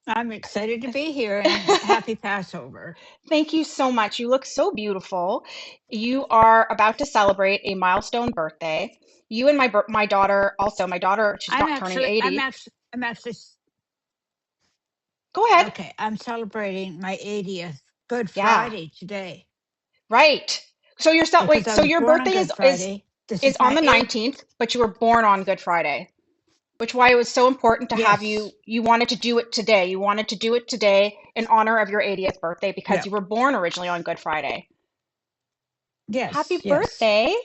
I'm excited to be here and happy Passover. Thank you so much. You look so beautiful. You are about to celebrate a milestone birthday. You and my daughter also. My daughter, she's I'm not turning actually, I'm 80. actually, I'm actually, Go ahead. okay, I'm celebrating my 80th Good Yeah, Friday today right. So because I so was your born on birthday Good Friday. This is is on my the eighth. 19th, but you were born on Good Friday, which why it was so important to have Yes, you wanted to do it today. You wanted to do it today in honor of your 80th birthday because yep, you were born originally on Good Friday. Happy yes, yes. birthday.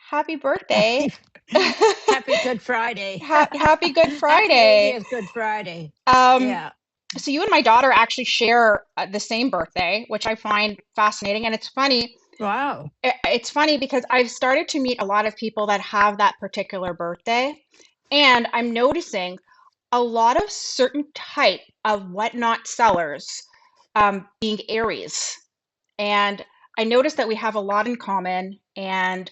Happy birthday. Happy, happy Good Friday. Happy Good Happy Friday. 80th Good Friday. Um, Yeah. so you and my daughter actually share the same birthday, which I find fascinating. And it's funny. Wow. It's funny because I've started to meet a lot of people that have that particular birthday, and I'm noticing a lot of certain type of whatnot sellers being Aries. And I noticed that we have a lot in common, and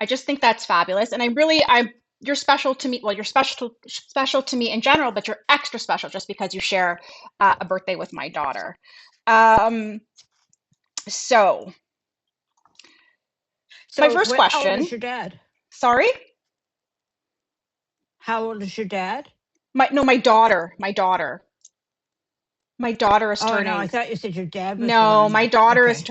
I just think that's fabulous. And I'm you're special to me. Well, you're special to me in general, but you're extra special just because you share a birthday with my daughter. Um, so my So, first how old question. is your dad? Sorry, How old is your dad? my no, my daughter is Oh, no, I turning. thought you said your dad was the No, one that, okay.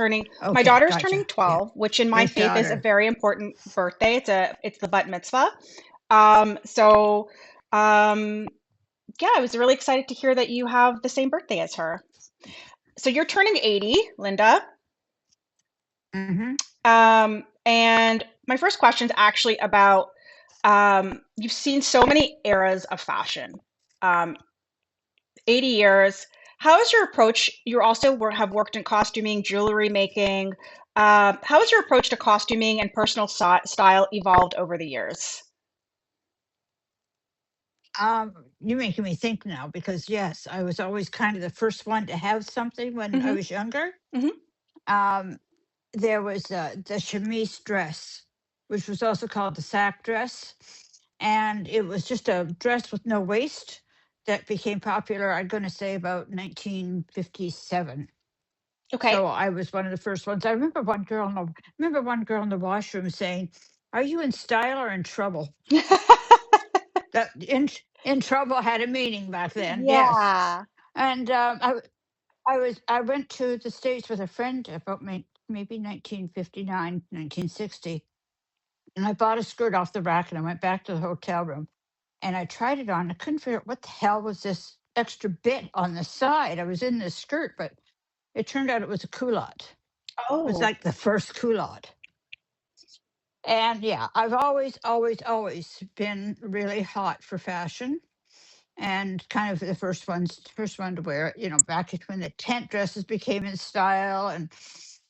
my Okay, daughter is turning gotcha. Yeah. 12, which in my His faith is a daughter. very important birthday. It's the bat mitzvah. So um yeah, I was really excited to hear that you have the same birthday as her. So you're turning 80, Linda. Hmm. And my first question is actually about you've seen so many eras of fashion. Um, 80 years. How is your approach? You also have worked in costuming, jewelry making. How has your approach to costuming and personal style evolved over the years? You're making me think now because yes, I was always kind of the first one to have something when I Hmm. was younger. Hmm. Um, there was the chemise dress, which was also called the sack dress, and it was just a dress with no waist that became popular. I'm going to say about 1957. Okay. So I was one of the first ones. I remember one girl in the washroom saying, "Are you in style or in trouble?" That in trouble had a meaning back then. Yes, Yeah. and I went to the States with a friend about maybe 1959, 1960, and I bought a skirt off the rack and I went back to the hotel room and I tried it on. I couldn't figure out what the hell was this extra bit on the side. I was in this skirt, but it turned out it was a culotte. It was Oh, like the first culotte. And yeah, I've always been really hot for fashion and kind of the first one to wear it, back when the tent dresses became in style and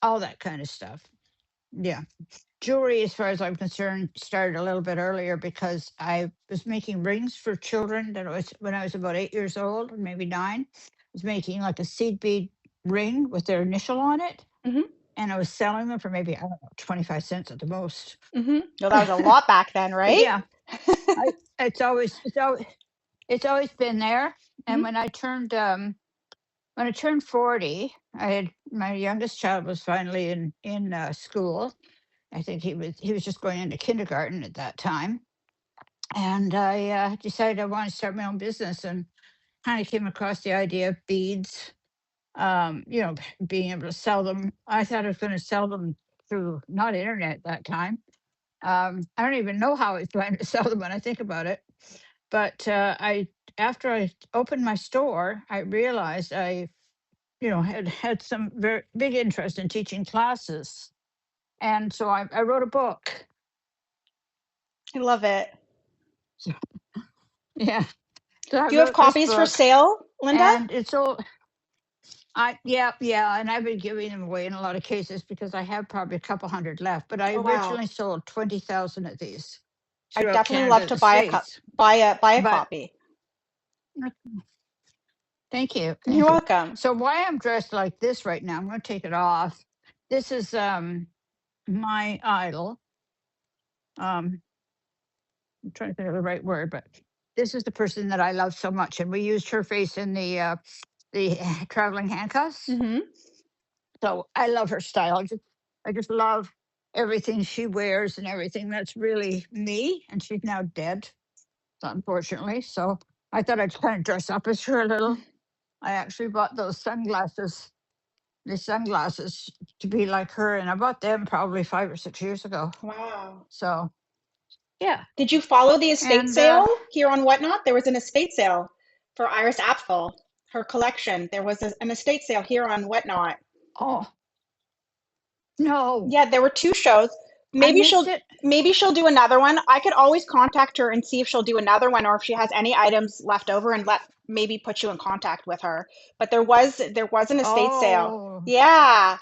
all that kind of stuff. Yeah. Jewelry, as far as I'm concerned, started a little bit earlier because I was making rings for children that was when I was about 8 years old, maybe nine. I was making like a seed bead ring with their initial on it. hmm. And I was selling them for maybe, I don't know, 25 cents at the most. Hmm. Well, that was a lot back then, But right? yeah, I, it's always been there. And Hmm. when I turned 40, I had my youngest child was finally in school. I think he was just going into kindergarten at that time, and I decided I wanted to start my own business and kind of came across the idea of beads. Being able to sell them. I thought I was going to sell them through not internet at that time. I don't even know how I was planning to sell them when I think about it. But I after I opened my store, I realized I had some very big interest in teaching classes, and so I wrote a book. I love it. So, yeah, so I Do you have wrote this copies for book, sale, Linda? and it's all yeah, and I've been giving them away in a lot of cases because I have probably a couple hundred left. But I Oh wow. originally sold 20,000 of these I'd throughout definitely Canada love and to the States. buy a But copy. thank you, You're thank you. welcome. So why I'm dressed like this right now? I'm going to take it off. This is my idol. Um, I'm trying to think of the right word, but this is the person that I love so much, and we used her face in the traveling handcuffs. Mm-hmm. So I love her style. I just love everything she wears and everything. That's really me. And she's now dead, unfortunately. So I thought I'd kind of dress up as her a little. I actually bought the sunglasses to be like her, and I bought them probably 5 or 6 years ago. Wow. So yeah, Did you follow the estate and sale here on Whatnot? There was an estate sale for Iris Apfel, her collection. There was an estate sale here on Whatnot. oh no, Yeah, there were two shows. I Maybe missed she'll it. maybe she'll do another one. I could always contact her and see if she'll do another one or if she has any items left over and let maybe put you in contact with her. But there was an estate sale. Oh, Yeah.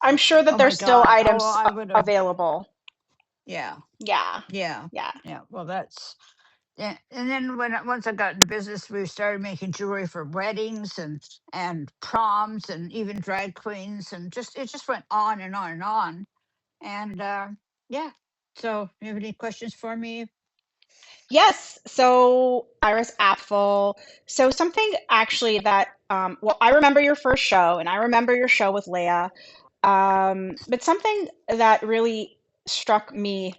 I'm sure that oh my there's still God. Oh, well, items I would have. available. Yeah, Yeah. yeah, Yeah. yeah. Well, that's yeah. And then once I got into business, we started making jewelry for weddings and proms and even drag queens, and just it just went on and on and on. And yeah. So, you have any questions for me? Yes. So Iris Apfel. So something actually that well, I remember your first show and I remember your show with Leia. But something that really struck me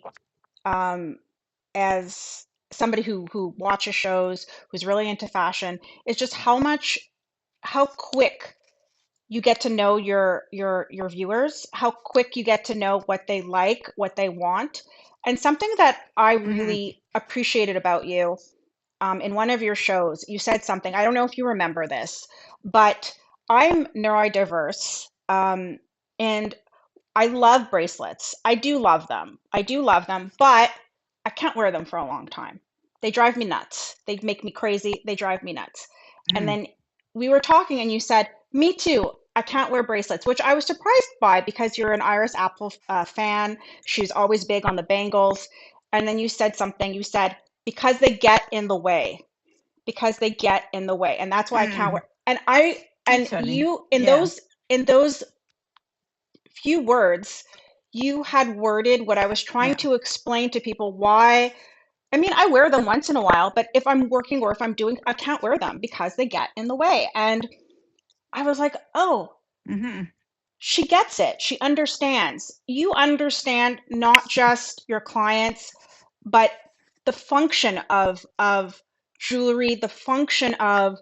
um, as somebody who watches shows, who's really into fashion, is just how quick you get to know your viewers, how quick you get to know what they like, what they want. And something that I Hmm. really appreciated about you in one of your shows, you said something. I don't know if you remember this, but I'm neurodiverse, and I love bracelets. I do love them. I do love them, but I can't wear them for a long time. They drive me nuts. They make me crazy. They drive me nuts. And then we were talking, and you said, "Me too. I can't wear bracelets," which I was surprised by because you're an Iris Apfel fan. She's always big on the bangles. And then you said something. You said, "Because they get in the way. Because they get in the way." And that's why I can't Mm, wear. And that's funny. you Yeah, in those few words, you had worded what I was trying yeah, to explain to people why. I mean, I wear them once in a while, but if I'm working or if I'm doing, I can't wear them because they get in the way. And I was like, oh, hmm, she gets it. She understands. You understand not just your clients, but the function of jewelry, the function of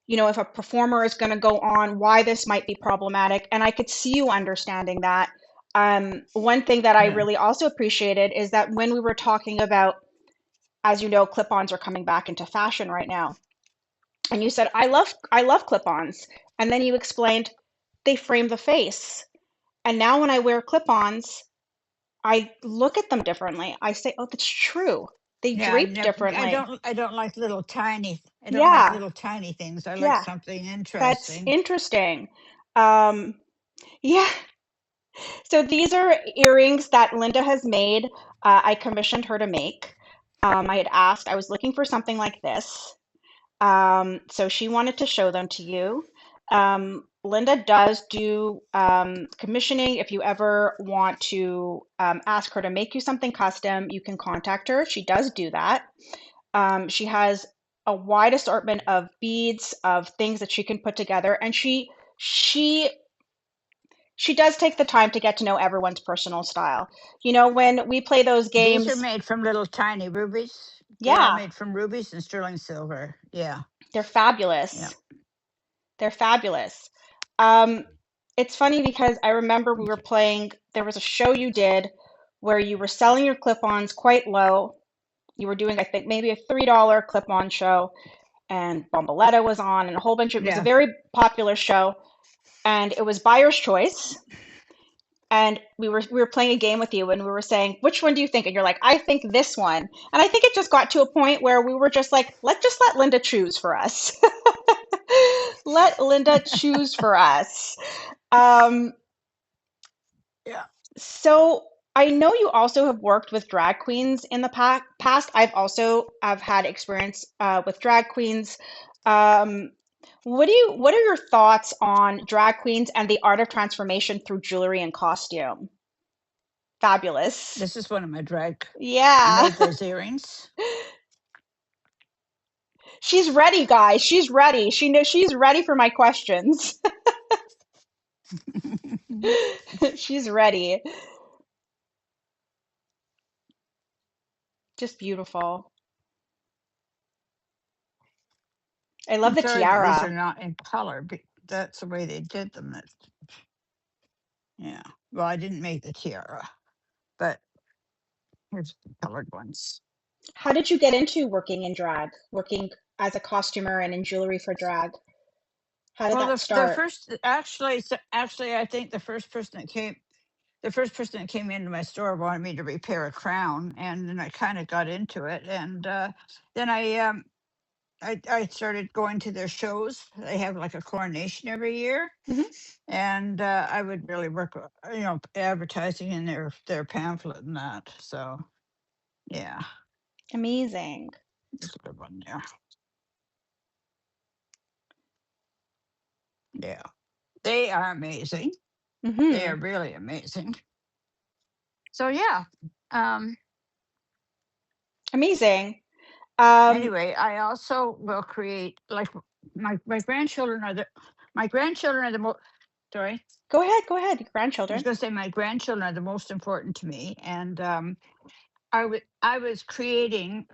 if a performer is going to go on, why this might be problematic. And I could see you understanding that. One thing that I yeah, really also appreciated is that when we were talking about, as you know, clip-ons are coming back into fashion right now. And you said, I love clip-ons. And then you explained they frame the face. And now when I wear clip-ons, I look at them differently. I say, oh, that's true. They yeah. I've drape never. differently. I don't like little tiny. I don't like Yeah, little tiny things. I like yeah, something that's interesting. interesting. Um, yeah, so these are earrings that Linda has made. I commissioned her to make. I had asked, I was looking for something like this. So she wanted to show them to you. Linda does do commissioning. If you ever want to ask her to make you something custom, you can contact her. She does do that. She has a wide assortment of beads, of things that she can put together, and she she does take the time to get to know everyone's personal style. When we play those These are games, made from little tiny rubies. They are yeah, made from rubies and sterling silver. Yeah, they're yeah. fabulous. They're fabulous. Um, it's funny because I remember we were Okay. playing, there was a show you did where you were selling your clip-ons quite low. You were doing, I think, maybe a $3 clip-on show, and Bombaletta was on, and a whole bunch of, it was a Yeah. very popular show, and it was buyer's choice. And we were playing a game with you and we were saying, which one do you think? And you're like, I think this one. And I think it just got to a point where we were just like, let's just let Linda choose for us. Let Linda choose for us. Um, Yeah. so I know you also have worked with drag queens in the past. I've had experience with drag queens. Um, what are your thoughts on drag queens and the art of transformation through jewelry and costume? Fabulous. This is one of my drag. I Yeah. made those earrings. She's ready, guys. She's ready. She knows she's ready for my questions. She's ready. Just beautiful. I love I'm the sorry that these are tiara. not in color, but that's the way they did them. Yeah. Well, I didn't make the tiara, but here's the colored ones. How did you get into working in drag, working as a costumer and in jewelry for drag? How did Well, that the start? first actually, I think the first person that came into my store wanted me to repair a crown, and then I kind of got into it, and then I started going to their shows. They have like a coronation every year, Hmm. and I would really work, advertising in their pamphlet and that. So yeah, Amazing. it's a good one there. Yeah, they are amazing. They Hmm. are really amazing. So yeah. Um, Amazing. Um, anyway, I also will create like my grandchildren are the most. Sorry, go ahead, I was grandchildren. going to say my grandchildren are the most important to me, and I was creating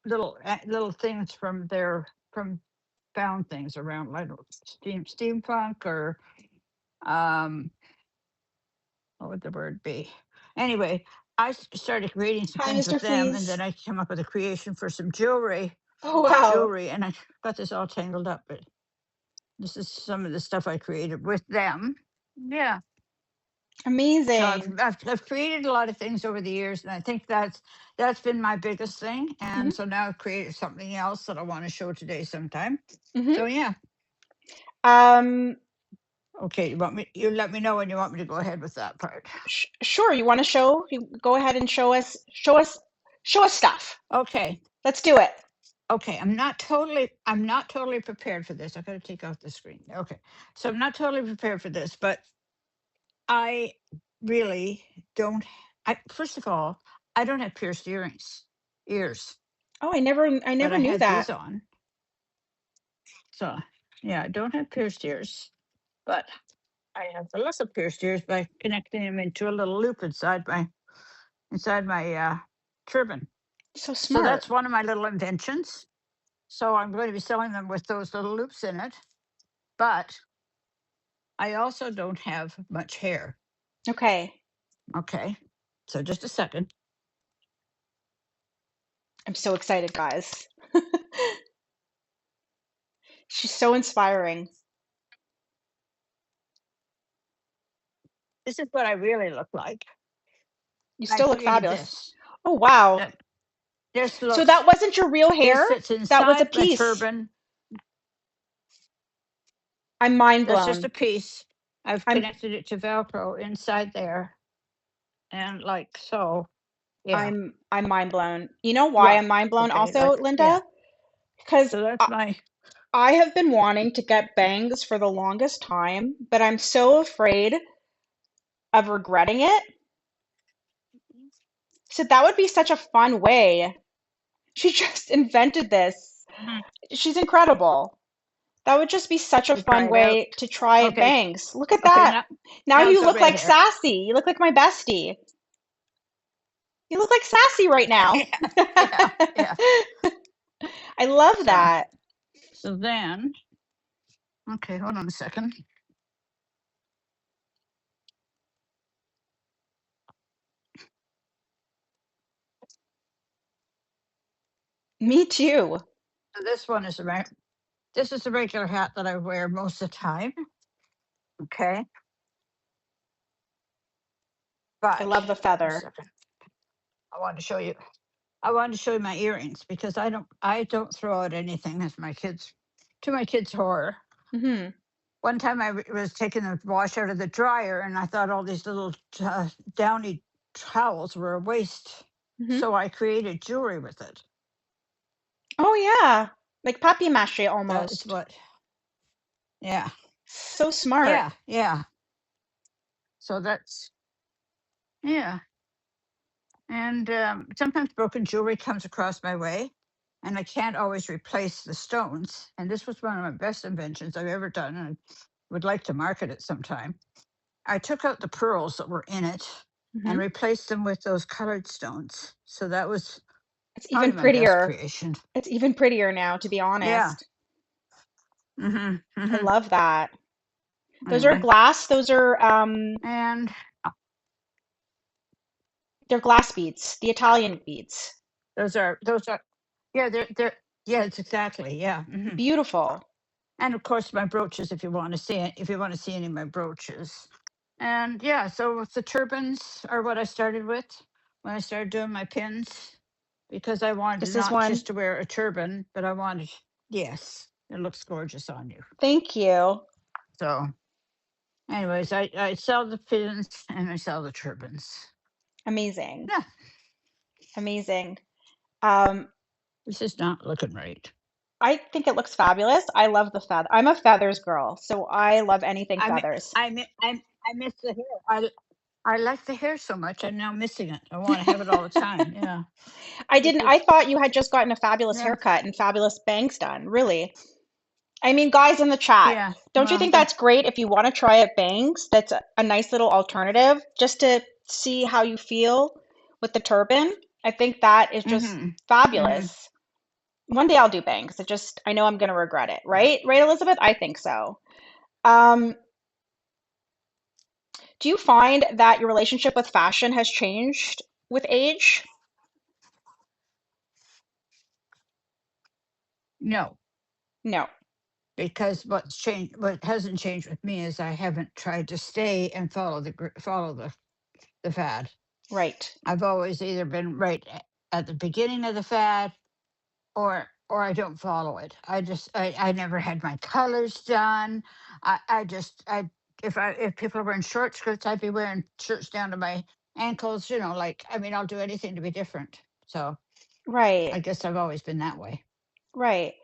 little things from found things around like steampunk or um what would the word be? Anyway, started creating some Hi, things Mr. with them, and Freeze. then I came up with a creation for some jewelry, Oh, wow. and I got this all tangled up. But this is some of the stuff I created with them. Yeah. So Amazing. I've created a lot of things over the years, and I think that's been my biggest thing. Hmm. And so now I've created something else that I want to show today sometime. Hmm. So yeah, Um, okay. You let me know when you want me to go ahead with that part. sure. You want to show? You go ahead and show us stuff. Okay, Let's do it. okay. I'm not totally prepared for this. I got to take off the screen. Okay, so I'm not totally prepared for this, but I really don't. I first of all, I don't have pierced ears, Oh, I but never I knew had that. these on. So yeah, I don't have pierced ears, but I have the lesser pierced ears by connecting them into a little loop inside my turban. So So smart. that's one of my little inventions. So I'm going to be selling them with those little loops in it. But I also don't have much hair. Okay. Okay. So just a second. I'm so excited, guys. She's so inspiring. This is what I really look like. You I still look created fabulous. this. Oh, wow. That this So looks that wasn't your real hair? this fits That was a inside my piece. turban. I'm mind That's just blown. a piece. I've I'm connected it to Velcro inside there. And like so. Yeah. I'm mind blown. You know why Yeah. I'm mind blown Okay. also, Like yeah. Linda? Because So that's my I have been wanting to get bangs for the longest time, but I'm so afraid of regretting it. So that would be such a fun way. She just invented this. Mhm. She's incredible. That would just be such a To try fun it out. way to try Okay. bangs. Look at Okay. that. Now Now it's you got look red like hair. Sassy. You look like my bestie. You look like Sassy right now. Yeah. Yeah. Yeah. I love So that. so then okay, hold on a second. Me too. So this one is this is the regular hat that I wear most of the time. Okay. I But love the hold on a feather. second. I wanted to show you I wanted to show you my earrings because I don't throw out anything as my kids to my kids' horror. Hmm. One time was taking the wash out of the dryer and I thought all these little downy towels were a waste. Hmm. So I created jewelry with it. Oh yeah, like papier mâché That is almost. what, yeah, So smart. yeah, yeah. So that's, yeah. And sometimes broken jewelry comes across my way. and I can't always replace the stones. And this was one of my best inventions I've ever done, and I would like to market it sometime. I took out the pearls that were in it and Hmm. replaced them with those colored stones. So that was It's probably even my best prettier. creation. It's even prettier now, to be Yeah. honest. Mhm. I Mhm. love that. Those are Anyway, glass. and They're glass beads, the Italian beads. those are yeah, they're yeah, it's exactly. Yeah. Mhm. Beautiful. And of course my brooches if you want to see it, if you want to see any of my brooches. And yeah, so the turbans are what I started with when I started doing my pins, because I wanted Is this not one? just to wear a turban, but I wanted, yes, it looks gorgeous on you. Thank you. So anyways, I sell the pins and I sell the turbans. Amazing. Yeah, Amazing. Um, this is not looking right. I think it looks fabulous. I love the feather. I'm a feathers girl, so I love anything I mi- feathers. I miss the hair. I like the hair so much. I'm now missing it. I want to have it all the time. Yeah, I because thought you had just gotten a fabulous yeah, haircut and fabulous bangs done. Really. I mean, guys in the chat, yeah. don't you Well, think that's great if you want to try out bangs? That's a nice little alternative just to see how you feel with the turban. I think that is just mm-hmm, mm-hmm. fabulous. One day I'll do bangs. I know I'm going to regret it, Yeah. right? Right, Elizabeth? I think so. Um, do you find that your relationship with fashion has changed with age? No, No. because what hasn't changed with me is I haven't tried to stay and follow the fad. Right. I've always either been right at the beginning of the fad, or I don't follow it. I never had my colors done. I just I if people were in short skirts, I'd be wearing shirts down to my ankles. Like, I mean, I'll do anything to be different. So Right. I guess I've always been that way. Right.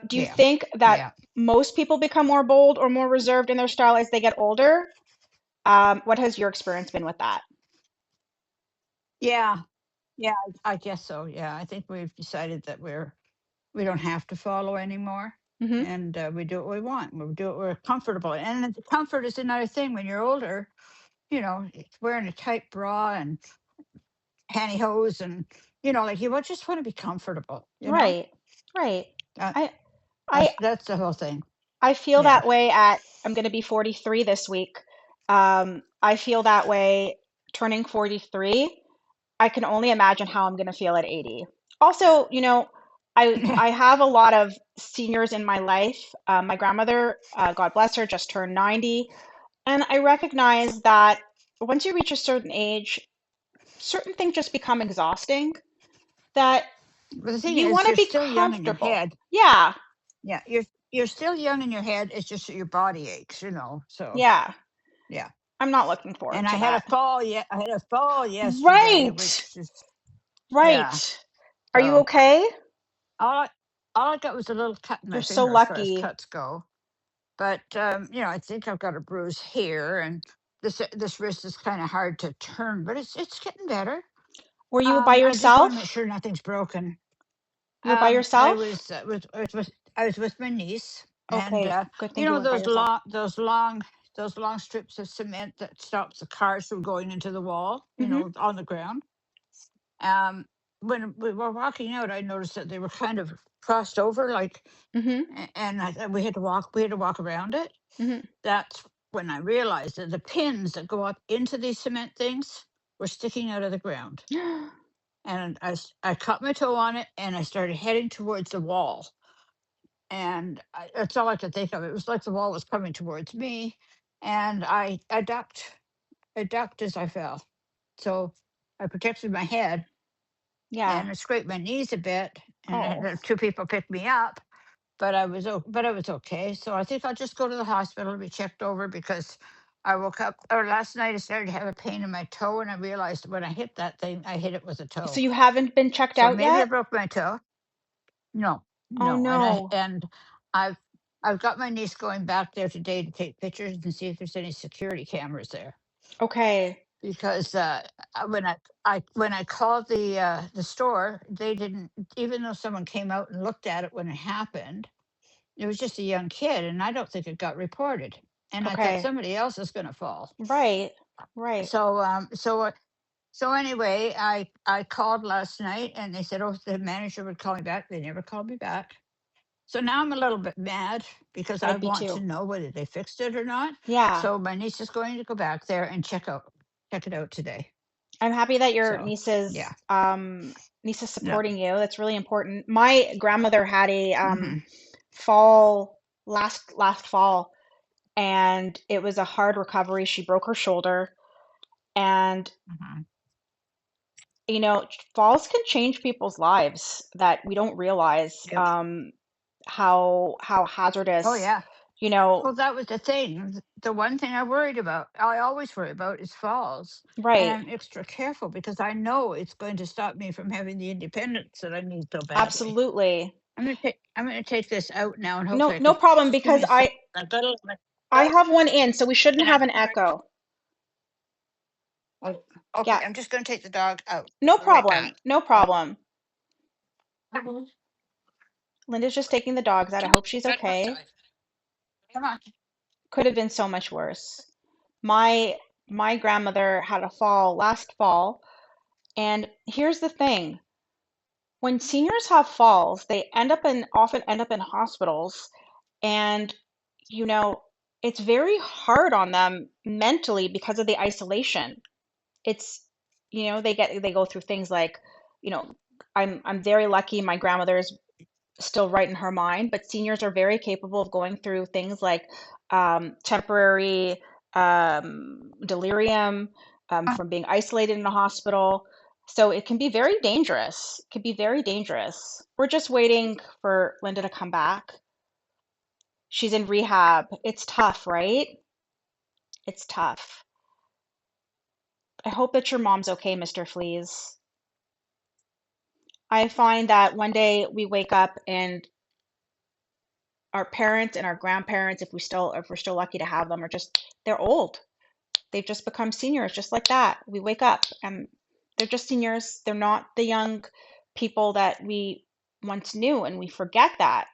Do you Yeah, think that yeah, most people become more bold or more reserved in their style as they get older? What has your experience been with that? yeah, yeah. I guess so. Yeah, I think we've decided that we don't have to follow anymore, Hmm. and we do what we want. We do what we're comfortable in. And the comfort is another thing. When you're older, it's wearing a tight bra and pantyhose, and like you just want to be comfortable. Right. Right. Uh, I I that's the whole thing. I feel Yeah. that way I'm going to be 43 this week. I feel that way turning 43. I can only imagine how I'm going to feel at 80. Also, I have a lot of seniors in my life. My grandmother, God bless her, just turned 90. And I recognize that once you reach a certain age, certain things just become exhausting, that But the thing you is, want to you're be still young in your comfortable. head. Yeah, Yeah, you're still young in your head. It's just that your body aches. So yeah. yeah. I'm not looking And forward I to had a that. fall. Yeah, I had a fall yesterday, Right, which is, yeah. right. Are you So okay? all I, all I got was a little cut in You're my so finger as far as lucky. cuts go. But I think I've got a bruise here, and this wrist is kind of hard to turn, but it's getting better. Were you by I just want to make yourself? sure nothing's broken. You were by I yourself? was I was with my niece, and Okay, good thing you weren't by those yourself. long strips of cement that stops the cars from going into the wall, Mm-hmm, on the ground. Um, when we were walking out, I noticed that they were kind of crossed over, like, mm-hmm, and we had to walk around it. mm-hmm. That's when I realized that the pins that go up into these cement things were sticking out of the ground. And I cut my toe on it, and I started heading towards the wall. And that's all I could think of. It was like the wall was coming towards me, and I ducked. I ducked as I fell. So I protected my head, Yeah. and I scraped my knees a bit, and I Oh. had two people pick me up. But I was okay. So I think I'll just go to the hospital to be checked over, because I woke up, or last night I started to have a pain in my toe, and I realized when I hit that thing, I hit it with a So toe. you haven't been checked So out maybe I yet? broke my toe. No, Oh no, no. I've I've got my niece going back there today to take pictures and see if there's any security cameras there. Okay. because when I called the store, they didn't, even though someone came out and looked at it when it happened. It was just a young kid, and I don't think it got reported. And I thought Okay. somebody else is going to fall. Right. Right. So anyway, I called last night, and they said, "Oh, the manager would call me back." They never called me back. So now I'm a little bit mad because I I'd be want to too. know whether they fixed it or not. Yeah. So my niece is going to go back there and check it out today. I'm happy that your So yeah. niece is Yeah. supporting you. That's really important. My grandmother had a Hmm. fall last fall, and it was a hard recovery. She broke her shoulder, and Hmm. you know, falls can change people's lives that we don't realize Yep. how Oh hazardous, yeah. you know, Well, that was the thing. The one thing I worried about, I always worry about, is falls. And right. I'm extra careful because I know it's going to stop me from having the independence that I need so badly. Absolutely. I'm gonna take this out now, and No, hopefully I no can problem just give because me a second. I've got to let my I dog, have one in, so we shouldn't and I have an echo. oh, okay, Yeah, I'm just gonna take the dog out. no I'll be right back. problem. No problem. Linda's just taking the dogs out. I hope she's Get okay. outside. Come on. Could have been so much worse. My my grandmother had a fall last fall, and here's the thing. When seniors have falls, they often end up in hospitals, and you know, it's very hard on them mentally because of the isolation. It's, they go through things like, you know, I'm very lucky my grandmother is still right in her mind, but seniors are very capable of going through things like temporary delirium from being isolated in a hospital. So it can be very dangerous. It can be very dangerous. We're just waiting for Linda to come back. She's in rehab. It's tough, right? It's tough. I hope that your mom's okay, Mr. Fleas. I find that one day we wake up and our parents and our grandparents, if we're still lucky to have them, are just they're old. They've just become seniors, just like that. We wake up and they're just seniors. They're not the young people that we once knew, and we forget that.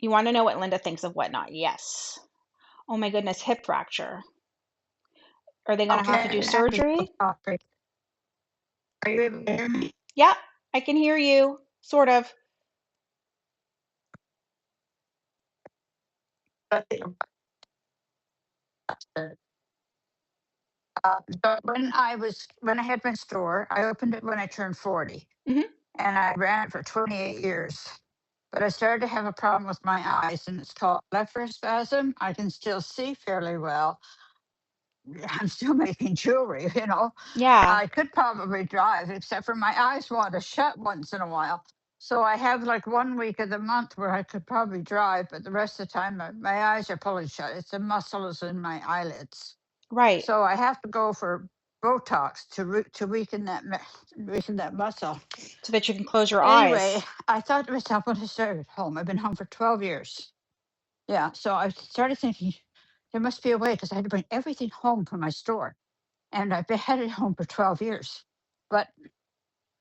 You want to know what Linda thinks of whatnot? Yes. Oh my goodness, hip fracture. Are they going to have to do Okay, I have to go surgery? talk. Are you able to hear me? Yeah, I can hear you, sort of. So when I had my store, I opened it when I turned 40, Hmm. and I ran it for 28 years. But I started to have a problem with my eyes, and it's called blepharospasm. I can still see fairly well. I'm still making jewelry, you know. Yeah, I could probably drive, except for my eyes want to shut once in a while. So I have like 1 week of the month where I could probably drive, but the rest of the time my eyes are pulling shut. It's the muscles in my eyelids. right. So I have to go for Botox to weaken that muscle. So that you can close your Anyway, eyes. I thought to myself when I started home, I've been home for 12 years. Yeah. So I started thinking there must be a way because I had to bring everything home from my store. And I've been had it home for 12 years. But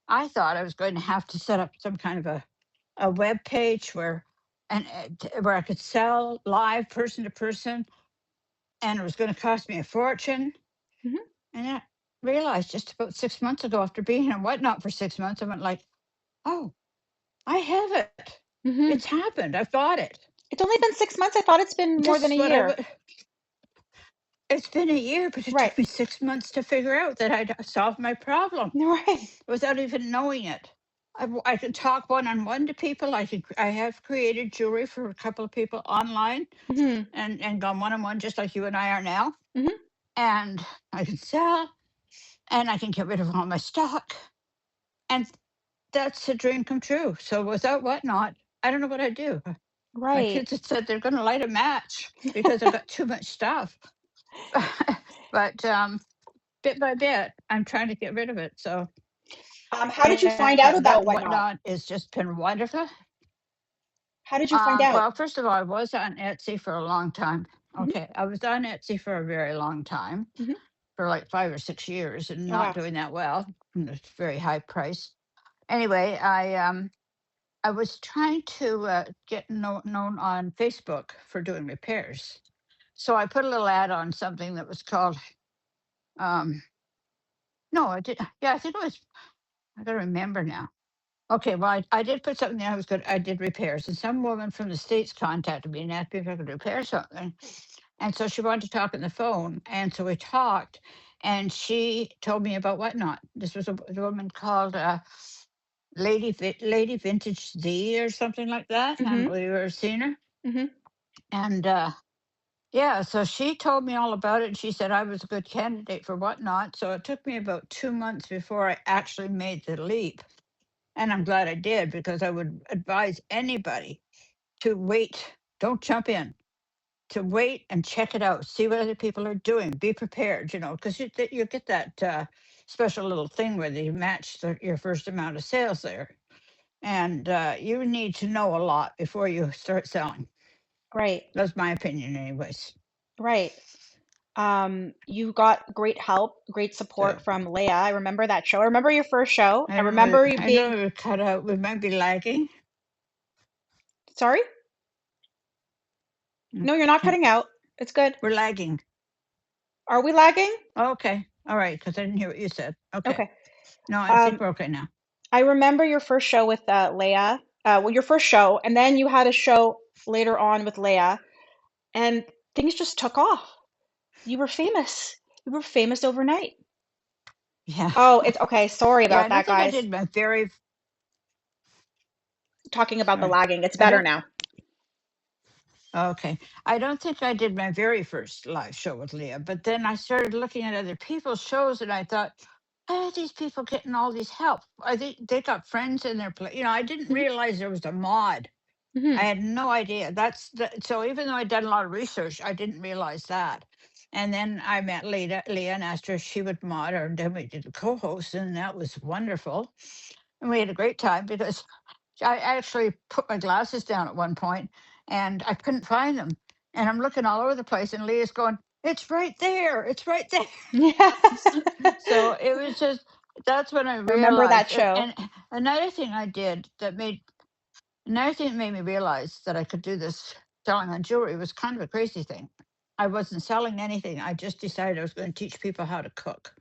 I thought I was going to have to set up some kind of a web page where I could sell live person to person, and it was going to cost me a fortune. Hmm. And I realized just about 6 months ago, after being in whatnot for 6 months, I went like, "Oh, I have it. Hmm. It's happened. I've got it. It's only been 6 months. I thought it's been more This than is a what I year. would." It's been a year, but it Right. took me 6 months to figure out that I'd solved my problem Right. without even knowing it. I can talk one on one to people. I have created jewelry for a couple of people online, Hmm. and gone one on one just like you and I are now. Hmm. And I can sell, and I can get rid of all my stock, and that's a dream come true. So without whatnot, I don't know what I'd do. My Right. kids had said they're going to light a match because I've got too much stuff. But bit by bit, I'm trying to get rid of it. So How did you find out that about whatnot? whatnot has just been wonderful. How did you find out? Well, first of all, I was on Etsy for a long time. Hmm. Okay, I was on Etsy for a very long time. Hmm. for like 5 or 6 years and Oh not wow. doing that well. And it's very high price. Anyway, I was trying to get known on Facebook for doing repairs. So I put a little ad on something that was called, um, no, I did. Yeah, I think it was, I got to remember now. Okay, well, I did put something there. I was good. I did repairs, and some woman from the States contacted me and asked me if I could repair something. And so she wanted to talk on the phone. And so we talked, and she told me about Whatnot. This was a woman called Lady Vintage Z or something like that. I don't Mm-hmm. know if you've ever seen her. Mm-hmm. And yeah, so she told me all about it. And she said I was a good candidate for Whatnot. So it took me about 2 months before I actually made the leap. And I'm glad I did, because I would advise anybody to wait. Don't jump in, to wait and check it out. See what other people are doing. Be prepared, because you get that special little thing where they match your first amount of sales there. And you need to know a lot before you start selling. Right. That's my opinion, anyways. Right. You got great help, great support So from Leah. I remember that show. I remember your first show. I I don't know. remember you I know being, we're cut out. We might be lagging. sorry? Mm, No, you're not can't- cutting out. It's good. We're lagging. Are we lagging? Okay. All right. Because I didn't hear what you said. Okay. Okay. No, I think Um, we're okay now. I remember your first show with Leah. Well, your first show, and then you had a show later on with Leah, and things just took off. You were famous. You were famous overnight. Yeah. Oh, it's okay. Sorry Yeah. about I don't that, think I guys. did my very. Talking about the Sorry. lagging. It's I better don't. now. Okay. I don't think I did my very first live show with Leah, but then I started looking at other people's shows and I thought, how are these people getting all these help? I think they got friends in their place. I didn't Hmm. realize there was a mod. I Hmm. had no idea. So even though I'd done a lot of research, I didn't realize that. And then I met Leah and asked her if she would mod her, and then we did a co-host, and that was wonderful. And we had a great time because I actually put my glasses down at one point and I couldn't find them. And I'm looking all over the place, and Leah's going, "It's right there. It's right there." Yeah. So it was just, that's when I I remember that realized. And, show. and another thing I did that made, another thing that made me realize that I could do this selling on jewelry was kind of a crazy thing. I wasn't selling anything. I just decided I was going to teach people how to cook.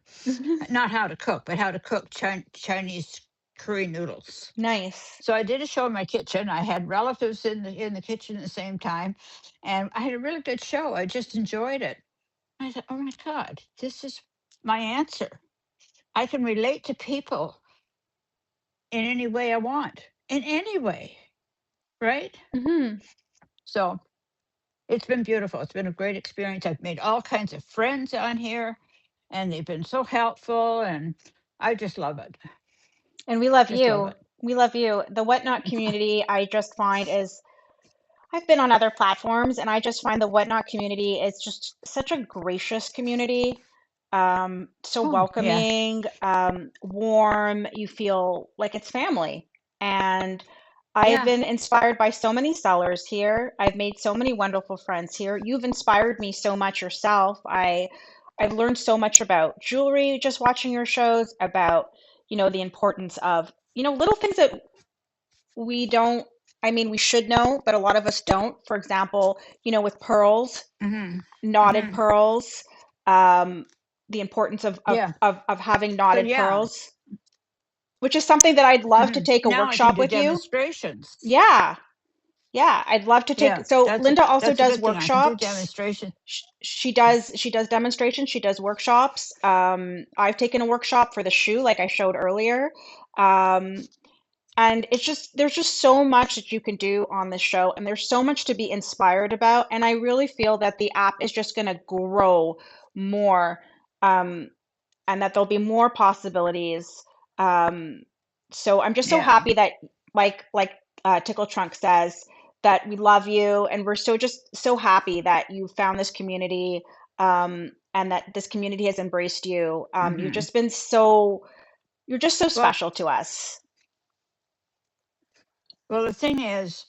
Not how to cook, but how to cook Chinese curry noodles. Nice. So I did a show in my kitchen. I had relatives in the kitchen at the same time, and I had a really good show. I just enjoyed it. I thought, oh my God, this is my answer. I can relate to people in any way I want, in any way, right? Hmm. So it's been beautiful. It's been a great experience. I've made all kinds of friends on here, and they've been so helpful, and I just love it. And we love Just love you. it. We love you. The Whatnot community, I just find is, I've been on other platforms and I just find the Whatnot community is just such a gracious community. So Oh yeah. welcoming, warm. You feel like it's family. And I've Yeah. been inspired by so many sellers here. I've made so many wonderful friends here. You've inspired me so much yourself. I've learned so much about jewelry just watching your shows, about, the importance of, little things that we don't, I mean, we should know, but a lot of us don't. For example, with pearls, Hmm. knotted Hmm. pearls, um, the importance of, of, Yeah. of, of having So knotted yeah. pearls, which is something that I'd love to Hmm. take a Now I can workshop do with you. demonstrations. Yeah, yeah, I'd love to Yeah, take. So that's a Linda also that's a does good thing. I can do workshops. demonstration. She does demonstrations. She does workshops. I've taken a workshop for the shoe, like I showed earlier. Um, And it's just, there's just so much that you can do on this show, and there's so much to be inspired about. And I really feel that the app is just going to grow more, um, and that there'll be more possibilities. Um, so I'm just so Yeah. happy that, like Tickle Trunk says, that we love you, and we're so happy that you found this community, and that this community has embraced you. Hmm. You're just so Well, special to us. well, the thing is,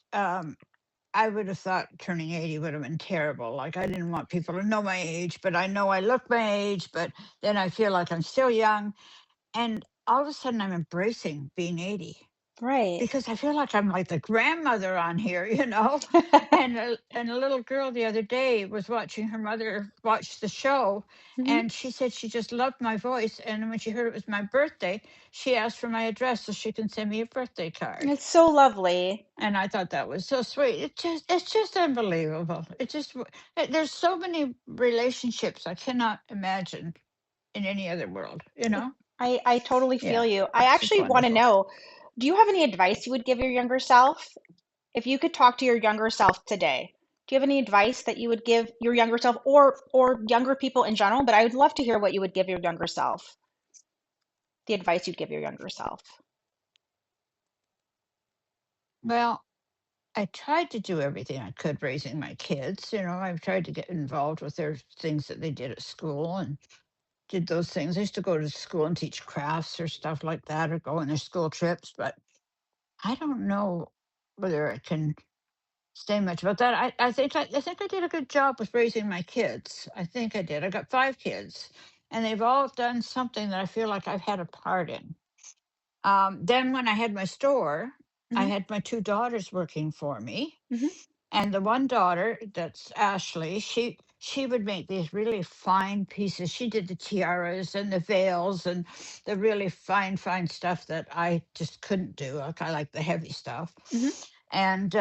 I would have thought turning 80 would have been terrible. Like, I didn't want people to know my age, but I know I look my age, but then I feel like I'm still young. And all of a sudden, I'm embracing being 80 Right. because I feel like I'm like the grandmother on here, you know? And a little girl the other day was watching her mother watch the show, Hmm. and she said she just loved my voice. And when she heard it was my birthday, she asked for my address so she can send me a birthday card. It's so lovely. And I thought that was so sweet. It's just unbelievable. There's so many relationships I cannot imagine in any other world, you It, know? I totally Yeah, feel you. I it's just actually want to wonderful. know, do you have any advice you would give your younger self? If you could talk to your younger self today, do you have any advice that you would give your younger self or younger people in general? But I would love to hear what you would give your younger self, the advice you'd give your younger self. Well, I tried to do everything I could raising my kids. You know, I've tried to get involved with their things that they did at school and did those things. I used to go to school and teach crafts or stuff like that or go on their school trips, but I don't know whether I can say much about that. I think I did a good job with raising my kids. I think I did. I got 5 kids, and they've all done something that I feel like I've had a part in. Then when I had my store, I Hmm. had my 2 daughters working for me, Hmm. and the one daughter, that's Ashley, she would make these really fine pieces. She did the tiaras and the veils and the really fine stuff that I just couldn't do. Like, I like the heavy stuff. Hmm. And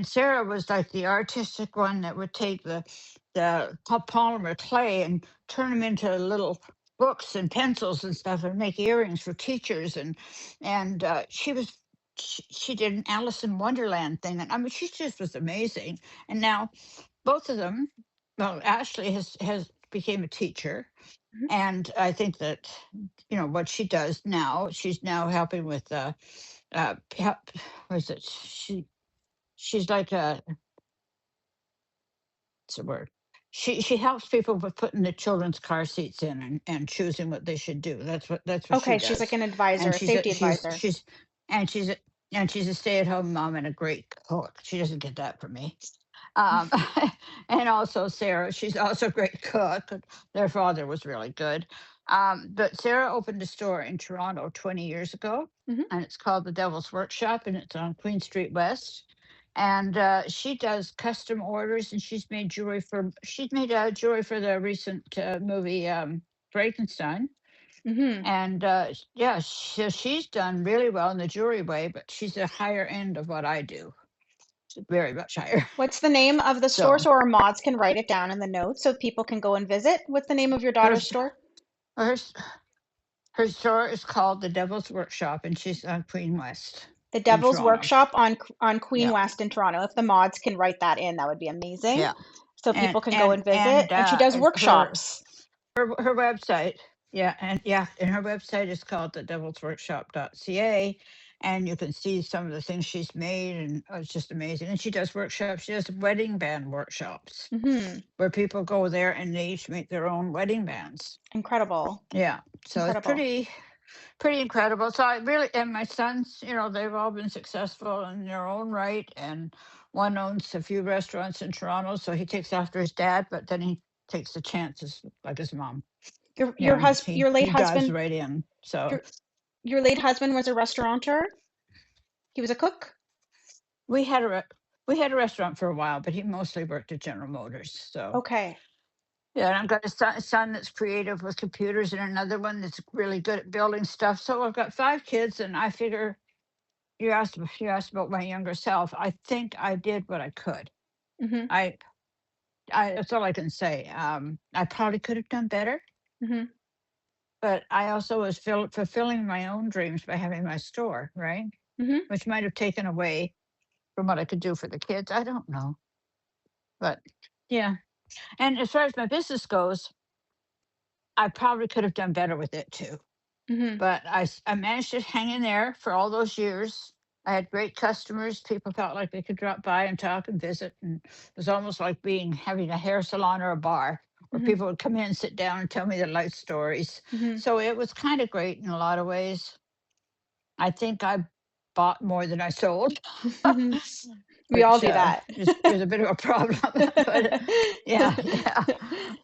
Sarah was like the artistic one that would take the polymer clay and turn them into little books and pencils and stuff and make earrings for teachers. And she did an Alice in Wonderland thing, and I mean, she just was amazing. And now both of them, well, Ashley has became a teacher, Hmm. and I think that, what she does now, she's now helping with help, what is it? She's like a, what's the word? She helps people with putting the children's car seats in and choosing what they should do. That's what she Okay, she's like does. an advisor, And a safety advisor. and she's a, and she's a stay-at-home mom and a great cook. She doesn't get that from me. Um, and also Sarah, she's also a great cook. Their father was really good. But Sarah opened a store in Toronto 20 years ago, Hmm. and it's called the Devil's Workshop, and it's on Queen Street West. And she does custom orders, and she's made jewelry for the recent movie Frankenstein. Hmm. And yeah, she's done really well in the jewelry way, but she's a higher end of what I do, very much higher. What's the name of the store So so our mods can write it down in the notes so people can go and visit? What's the name of your daughter's hers store? hers her store is called the Devil's Workshop, and she's on Queen West The in Devil's Toronto. Workshop on Queen Yeah, West in Toronto. If the mods can write that in, that would be amazing. yeah, So and people can go and and visit. and And she does her workshops. her website, and her website is called the Devil's Workshop.ca, and you can see some of the things she's made, and it's just amazing. And she does workshops. She does wedding band workshops Hmm. where people go there and they each make their own wedding bands. Incredible. Yeah, so it's Incredible. pretty incredible. So I really, and my sons, they've all been successful in their own right. And one owns a few restaurants in Toronto, so he takes after his dad, but then he takes the chances like his mom. He Your late he dives husband right in. So your your late husband was a restaurateur? He was a cook? we had we had a restaurant for a while, but he mostly worked at General Motors. So Okay. yeah, and I've got a son that's creative with computers, and another one that's really good at building stuff. So I've got 5 kids, and I figure you asked about my younger self. I think I did what I could. Hmm. I I That's all I can say. I probably could have done better, Hmm. but I also was fulfilling my own dreams by having my store, right? Hmm. Which might have taken away from what I could do for the kids. I don't know, but yeah. And as far as my business goes, I probably could have done better with it too. Hmm. But I managed to hang in there for all those years. I had great customers. People felt like they could drop by and talk and visit, and it was almost like having a hair salon or a bar where Hmm. people would come in, sit down, and tell me their life stories. Hmm. So it was kind of great in a lot of ways. I think I bought more than I sold. We all which do that. is a bit of a problem. But yeah, yeah.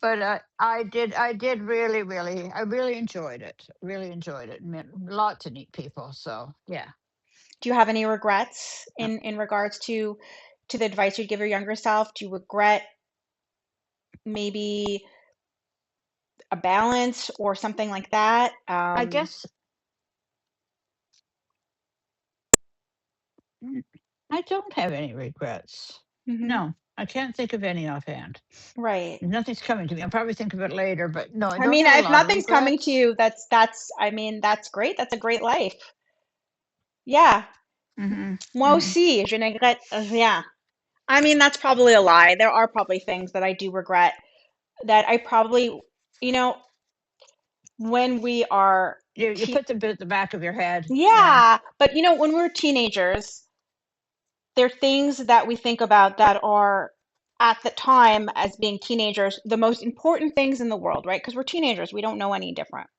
But I did I really enjoyed it. Really enjoyed it. Met lots of neat people. So yeah. Do you have any regrets Yeah. in regards to the advice you'd give your younger self? Do you regret maybe a balance or something like that? I guess mm, I don't have any regrets. Mhm. No, I can't think of any offhand. Right. Nothing's coming to me. I'll probably think of it later, but no, I I don't mean, have a if lot of nothing's coming to regrets. you, that's I mean, that's great. That's a great life. Yeah. Hmm. Moi Hmm. aussi, je ne regrette rien. I mean, that's probably a lie. There are probably things that I do regret that I probably, you know, when we are You put the bit at the back of your head. Yeah. yeah, but when we're teenagers, there are things that we think about that are at the time as being teenagers, the most important things in the world, right? Because we're teenagers, we don't know any different.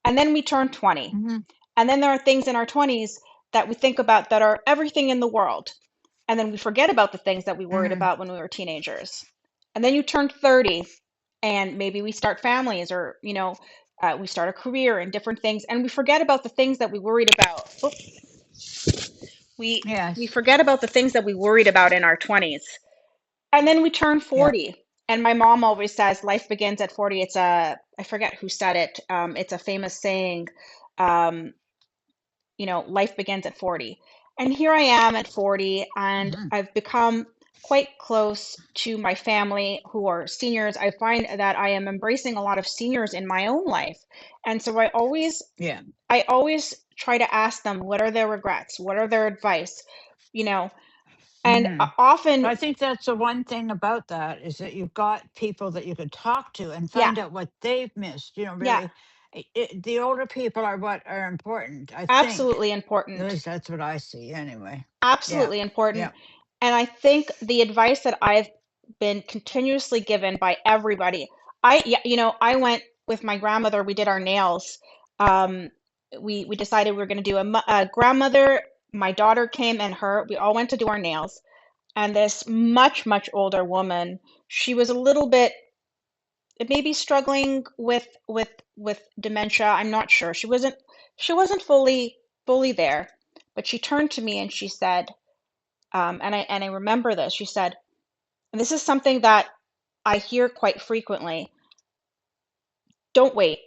And then we turn 20. Hmm. And then there are things in our 20s that we think about that are everything in the world. And then we forget about the things that we worried Hmm. about when we were teenagers. And then you turn 30 and maybe we start families or, we start a career and different things. And we forget about the things that we worried about. Oh, we Yes. forget about the things that we worried about in our 20s. And then we turn Yeah. 40. And my mom always says life begins at 40. I forget who said it. It's a famous saying. Um, life begins at 40. And here I am at 40, and Hmm. I've become quite close to my family who are seniors. I find that I am embracing a lot of seniors in my own life. And so Yeah. I always try to ask them what are their regrets, what are their advice, you know, and Hmm. often, I think that's the one thing about that is that you've got people that you could talk to and yeah, find out what they've missed. yeah, Really, the older people are what are important. I think. absolutely At important. least that's what I see, anyway. Yeah. Absolutely important. Yeah. And I think the advice that I've been continuously given by everybody, yeah, I went with my grandmother, we did our nails. Um, we decided we were going to do a grandmother, my daughter came and we all went to do our nails. And this much, much older woman, she was a little bit maybe struggling with dementia. I'm not sure. She wasn't fully there, but she turned to me and she said, and I remember this. She said, and this is something that I hear quite frequently. Don't wait.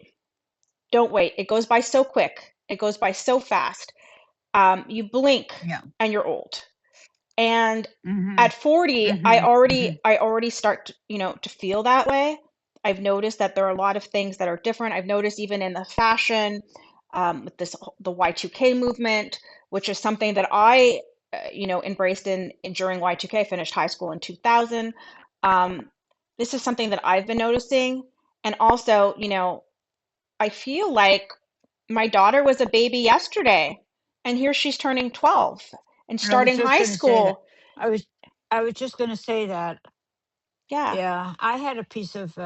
Don't wait. It goes by so quick. It goes by so fast. You blink Yeah. and you're old. And Hmm. at 40, I Hmm. already Hmm. I already start to feel that way. I've noticed that there are a lot of things that are different. I've noticed even in the fashion, with the Y2K movement, which is something that I embraced in during Y2K. I finished high school in 2000. Um, this is something that I've been noticing, and also, I feel like my daughter was a baby yesterday, and here she's turning 12 and And I was starting just high going to say that. school. I was. I was just going to say that. Yeah, Yeah, I had a piece of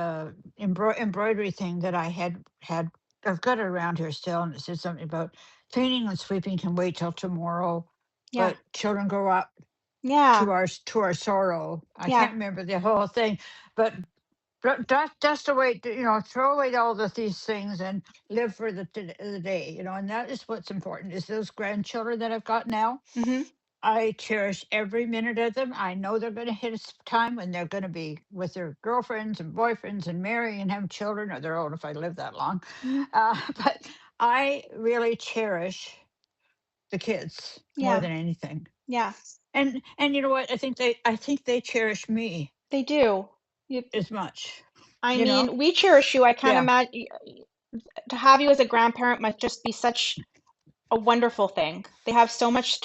embroidery thing that I had. I've got it around here still, and it said something about cleaning and sweeping can wait till tomorrow, yeah, but children grow up yeah, to our sorrow. I yeah. can't remember the whole thing, but dust away, throw away all of these things and live for the day, and that is what's important. Is those grandchildren that I've got now. Hmm. I cherish every minute of them. I know they're going to hit a time when they're going to be with their girlfriends and boyfriends and marrying and have children, or their own if I live that long. Hmm. But I really cherish the kids more Yeah, than anything. yeah. And you know what? I think they cherish me They do. You, as much. I You know? mean, we cherish you. I can't Yeah. imagine to have you as a grandparent must just be such a wonderful thing. They have so much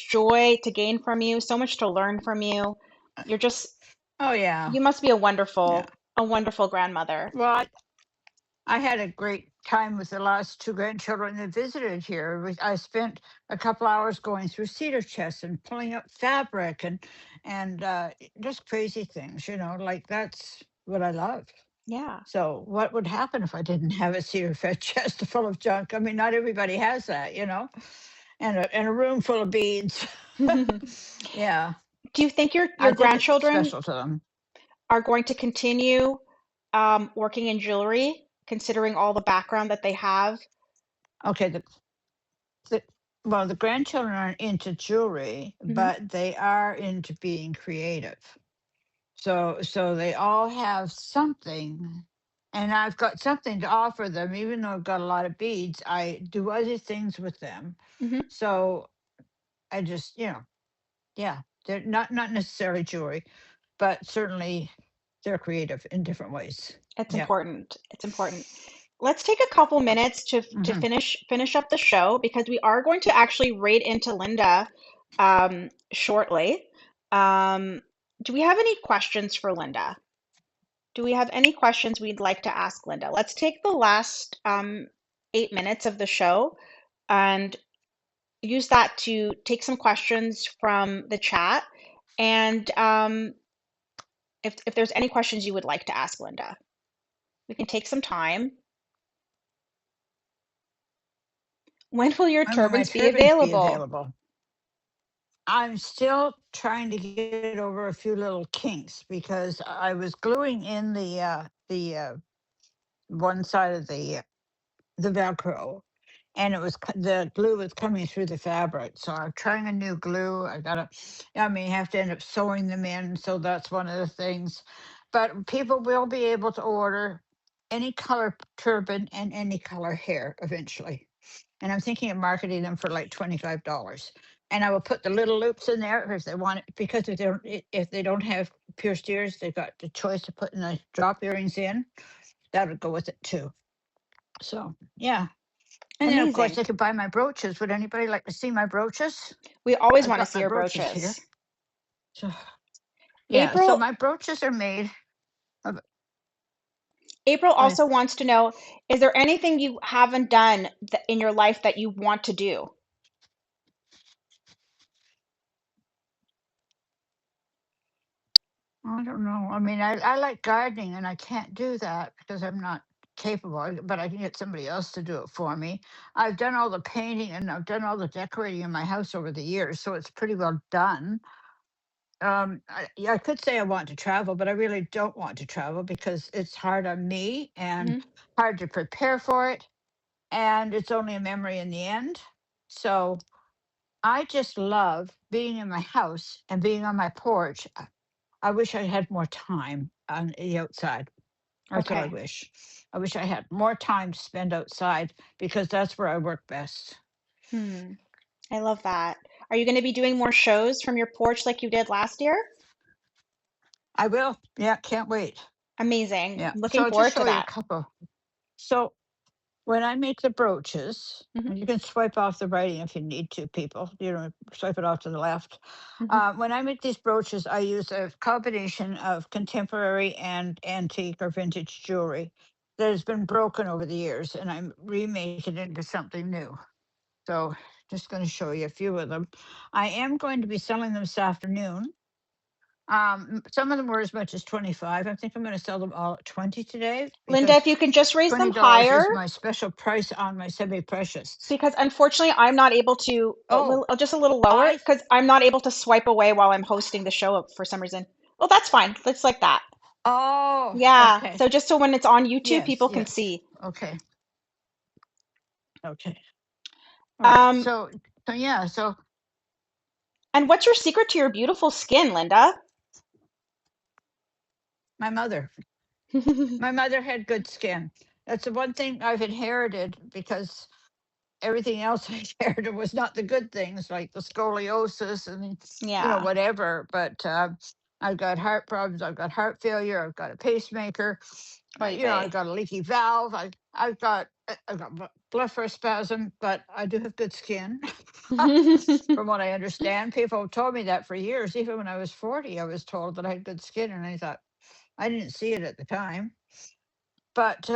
joy to gain from you, so much to learn from you. You're just, Oh yeah. you must be Yeah. a wonderful grandmother. Well, I had a great time with the last two grandchildren that visited here. I spent a couple hours going through cedar chests and pulling up fabric and just crazy things, like that's what I love. Yeah, So what would happen if I didn't have a cedar fed chest full of junk? I mean, not everybody has that. and a room full of beads. Do Yeah, you think your I think it's grandchildren special to them. are going to continue working in jewelry, considering all the background that they have? Okay, the well, the grandchildren aren't into jewelry, Hmm. but they are into being creative. So they all have something, and I've got something to offer them. Even though I've got a lot of beads, I do other things with them. Hmm. So I just, yeah, they're not necessarily jewelry, but certainly they're creative in different ways. It's Yeah. important. It's important. Let's take a couple minutes to Hmm. finish up the show because we are going to actually raid into Linda shortly. Um, do we have any questions for Linda? Do we have any questions we'd like to ask Linda? Let's take the last 8 minutes of the show and use that to take some questions from the chat. And if there's any questions you would like to ask Linda, we can take some time. When will your When will my turbans be turbans be available? available? I'm still trying to get over a few little kinks because I was gluing in the one side of the Velcro, and the glue was coming through the fabric. So I'm trying a new glue. I mean, you have to end up sewing them in. So that's one of the things. But people will be able to order any color turban and any color hair eventually. And I'm thinking of marketing them for like $25. And I will put the little loops in there if they want it, because if they don't have pierced ears, they've got the choice of putting the drop earrings in. That would go with it too. So yeah. And then, of course, Amazing. they could buy my brooches. Would anybody like to see my brooches? We always I've want to got see my your brooches here. brooches. So, yeah, so April my brooches are made of, April I, also wants to know, is there anything you haven't done in your life that you want to do? I don't know. I mean, I like gardening and I can't do that because I'm not capable, but I can get somebody else to do it for me. I've done all the painting and I've done all the decorating in my house over the years, so it's pretty well done. Yeah, I could say I want to travel, but I really don't want to travel because it's hard on me and Hmm. hard to prepare for it, and it's only a memory in the end. So I just love being in my house and being on my porch. I wish I had more time on the outside. That's what I Okay. wish. I wish I had more time to spend outside because that's where I work best. Hmm. I love that. Are you going to be doing more shows from your porch like you did last year? I will. Yeah, can't wait. Amazing. Yeah. I'm So looking I'll just forward to show you a that. couple. So when I make the brooches, Hmm. and you can swipe off the writing if you need to, people. Swipe it off to the left. Hmm. When I make these brooches, I use a combination of contemporary and antique or vintage jewelry that has been broken over the years, and I'm remaking it into something new. So, just going to show you a few of them. I am going to be selling them this afternoon. Some of them were as much as 25. I think I'm going to sell them all at 20 today Linda, because if you can just raise them $20 higher, is my special price on my semi-precious. because unfortunately I'm not able to, Oh, just a little lower, I because I'm not able to swipe away while I'm hosting the show for some reason. Well, that's fine. Let's like that. oh, Yeah. okay. So just so when it's on YouTube, Yes, people can yes. see. Okay. Okay. All right. Um, So yeah, so and what's your secret to your beautiful skin, Linda? my mother. My mother had good skin. That's the one thing I've inherited because everything else I inherited was not the good things like the scoliosis and Yeah, whatever. But I've got heart problems. I've got heart failure. I've got a pacemaker. oy I've vey. got a leaky valve. I've got blood pressure spasm, but I do have good skin. From what I understand, people have told me that for years. Even when I was 40, I was told that I had good skin, and I thought I didn't see it at the time. But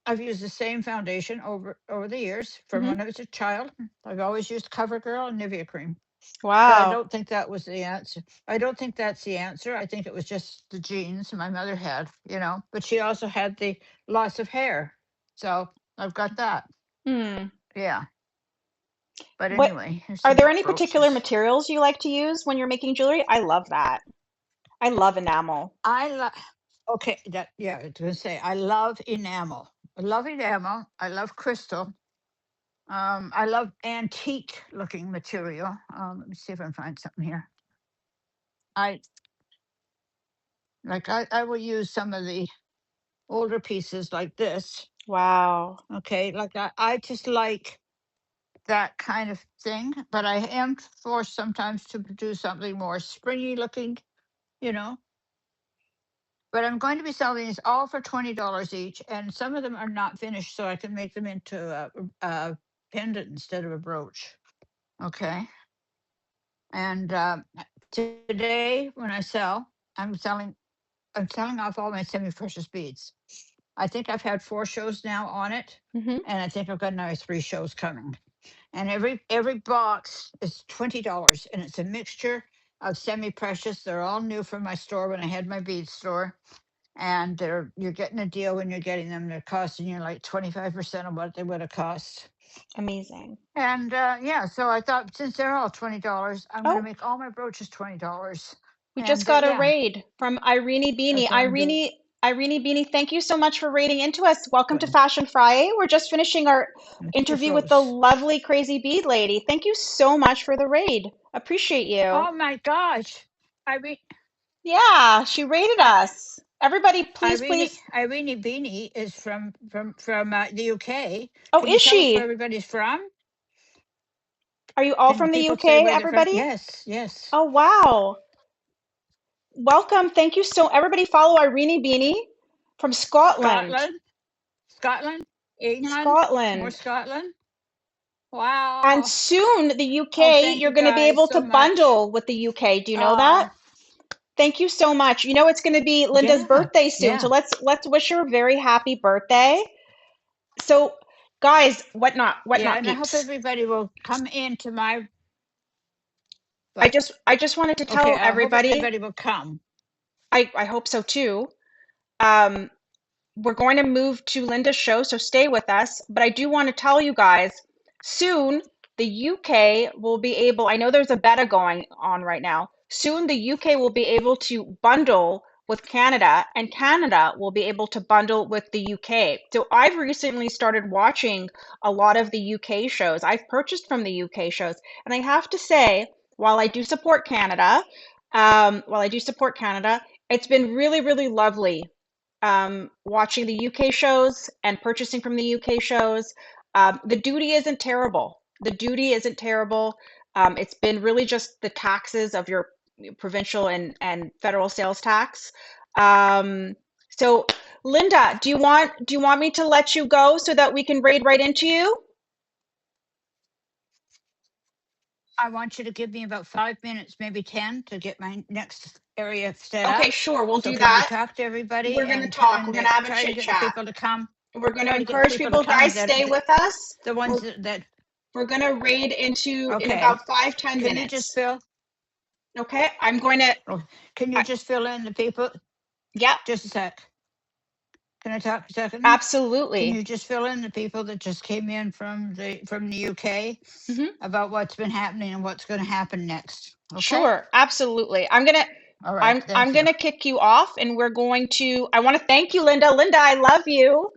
I've used the same foundation over the years from Mhm. when I was a child. I've always used CoverGirl and Nivea cream, but I Wow. don't think that was the answer. I don't think that's the answer. I think it was just the genes my mother had, But she also had the loss of hair, so I've got that. Hmm. Yeah. But What anyway, here's are some there any particular brooches. materials you like to use when you're making jewelry? I love that. I love enamel. I love. Okay, that yeah, I was gonna say I love enamel. I love enamel. I love crystal. I love antique looking material. Let me see if I can find something here. I I will use some of the older pieces like this. Wow. Okay, like I just like that kind of thing, but I am forced sometimes to do something more springy looking, you know. But I'm going to be selling these all for $20 each, and some of them are not finished, so I can make them into a pendant instead of a brooch. Okay, and today when I sell, I'm selling I'm selling off all my semi-precious beads. I think I've had 4 shows now on it, Hmm. and I think I've got another 3 shows coming. And every box is $20, and it's a mixture of semi-precious. They're all new from my store when I had my bead store, and you're getting a deal when you're getting them. They're costing you like 25% of what they would have cost. Amazing. And yeah, so I thought since they're all $20, I'm going to Oh, make all my brooches $20. we just And got a yeah, raid from Irene Beanie. that's what I'm doing. Irene Beanie, thank you so much for raiding into us. Welcome to Good. Fashion FriYay. We're just finishing our I think you interview with the froze. lovely Crazy Bead Lady. Thank you so much for the raid. Appreciate you. Oh my gosh. Irene, Yeah, she raided us. Everybody, please, Irene, please. Irene Beanie is from the UK. Oh, Can you is tell us where she? everybody's from? Are you all Can the from the people say UK, where they're from? everybody? Yes, yes. Oh, wow. Welcome. Thank you so everybody follow Irene Beanie from Scotland. Scotland, Scotland, England, more Scotland. Scotland. And Wow. soon the Oh, UK, thank you're you going to be guys able so to much. bundle with the UK. Do you know that? Oh, Thank you so much. You know it's going to be Linda's yeah, birthday soon, so yeah, let's wish her a very happy birthday. So, guys, yeah. whatnot And I hope peeps. everybody will come into my. I But just I just wanted to okay, tell I hope everybody. everybody will come. I hope so too. Um, we're going to move to Linda's show, so stay with us. But I do want to tell you guys soon the UK will be able, I know there's a beta going on right now. Soon the UK will be able to bundle with Canada, and Canada will be able to bundle with the UK. So I've recently started watching a lot of the UK shows. I've purchased from the UK shows, and I have to say, while I do support Canada, it's been really, really lovely watching the UK shows and purchasing from the UK shows. The duty isn't terrible. The duty isn't terrible. It's been really just the taxes of your provincial and federal sales tax. Um, so, Linda, do you want me to let you go so that we can raid right into you? I want you to give me about 5 minutes, maybe 10, to get my next area set Okay, up. sure, we'll So do can you that. talk to everybody We're gonna and talk. We're gonna have a try to chit get the chat. people to come? We're gonna Try to get the encourage people to people, come. guys, stay with us. The ones We're that we're gonna raid into in okay. about 5-10 Can you just minutes. fill? Okay, I'm going to, Oh, can you I, just fill in the people? yeah, Just a sec. Can I talk a second? Can absolutely. you just fill in the people that just came in from the UK Hmm. about what's been happening and what's going to happen next? Okay. Sure, absolutely. I'm gonna, All right. I'm Thank you. gonna kick you off, and we're going to. I want to thank you, Linda. Linda, I love you,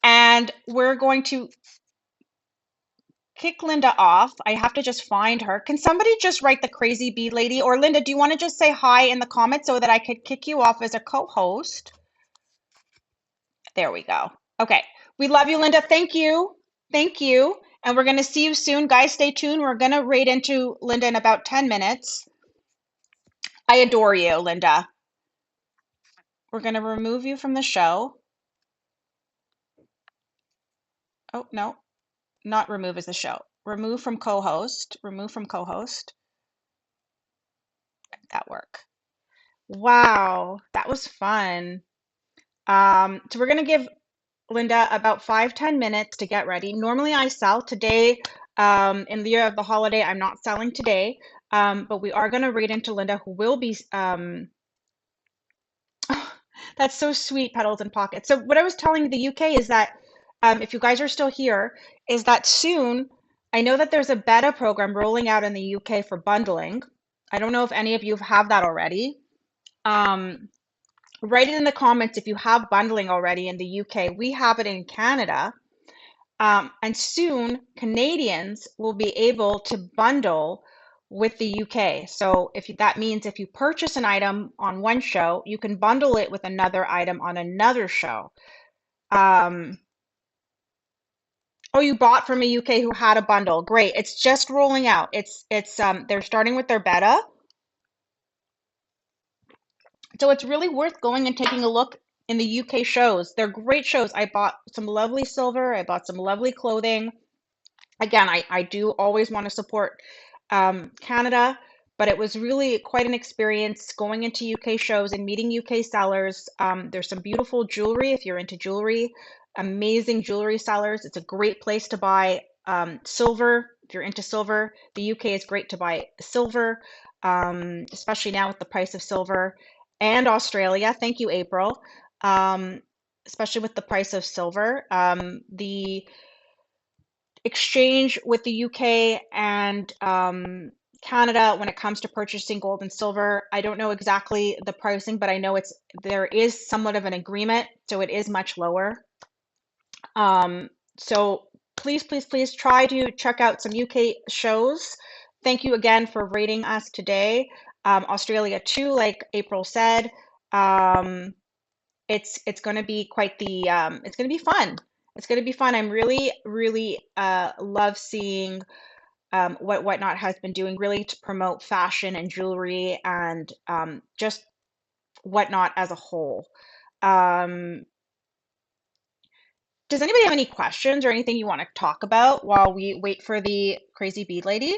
and we're going to kick Linda off. I have to just find her. Can somebody just write the Crazy Bead Lady, or Linda? Do you want to just say hi in the comments so that I could kick you off as a co-host? There we go. Okay. We love you, Linda. Thank you. Thank you. And we're going to see you soon. Guys, stay tuned. We're going to raid into Linda in about 10 minutes. I adore you, Linda. We're going to remove you from the show. Oh, no, not remove as the show. Remove from co-host. Remove from co-host. That work. Wow, that was fun. So we're going to give Linda about 5-10 minutes to get ready. Normally I sell today. In the year of the holiday, I'm not selling today, but we are going to read into Linda, who will be. That's so sweet, petals and pockets. So what I was telling the UK is that if you guys are still here, is that soon I know that there's a beta program rolling out in the UK for bundling. I don't know if any of you have that already. Um, Write it in the comments if you have bundling already in the UK. We have it in Canada. And soon, Canadians will be able to bundle with the UK. So that means if you purchase an item on one show, you can bundle it with another item on another show. Um, oh, you bought from a UK who had a bundle. Great. It's just rolling out. They're starting with their beta. So it's really worth going and taking a look in the UK shows. They're great shows. I bought some lovely silver. I bought some lovely clothing. Again, I do always want to support Canada, but it was really quite an experience going into UK shows and meeting UK sellers. There's some beautiful jewelry if you're into jewelry, amazing jewelry sellers. It's a great place to buy silver if you're into silver. The UK is great to buy silver, especially now with the price of silver, and Australia. Thank you, April. Um, Especially with the price of silver. The exchange with the UK and Canada when it comes to purchasing gold and silver. I don't know exactly the pricing, but I know there is somewhat of an agreement, so it is much lower. So please, please, please try to check out some UK shows. Thank you again for rating us today. Australia too, like April said. Um, it's going to be quite the it's going to be fun. It's going to be fun. I'm really love seeing what Whatnot has been doing really to promote fashion and jewelry and just Whatnot as a whole. Um, does anybody have any questions or anything you want to talk about while we wait for the Crazy Bead Lady?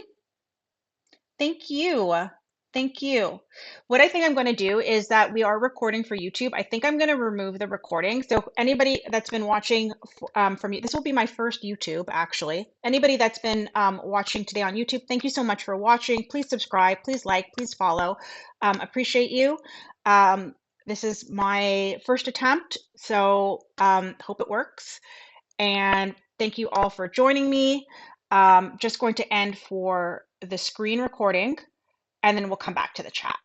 Thank you. Thank you. What I think I'm going to do is that we are recording for YouTube. I think I'm going to remove the recording. So anybody that's been watching from you, this will be my first YouTube actually. Anybody that's been watching today on YouTube, thank you so much for watching. Please subscribe, please like, please follow. Appreciate you. This is my first attempt, so hope it works. And thank you all for joining me. Just going to end for the screen recording, and then we'll come back to the chat.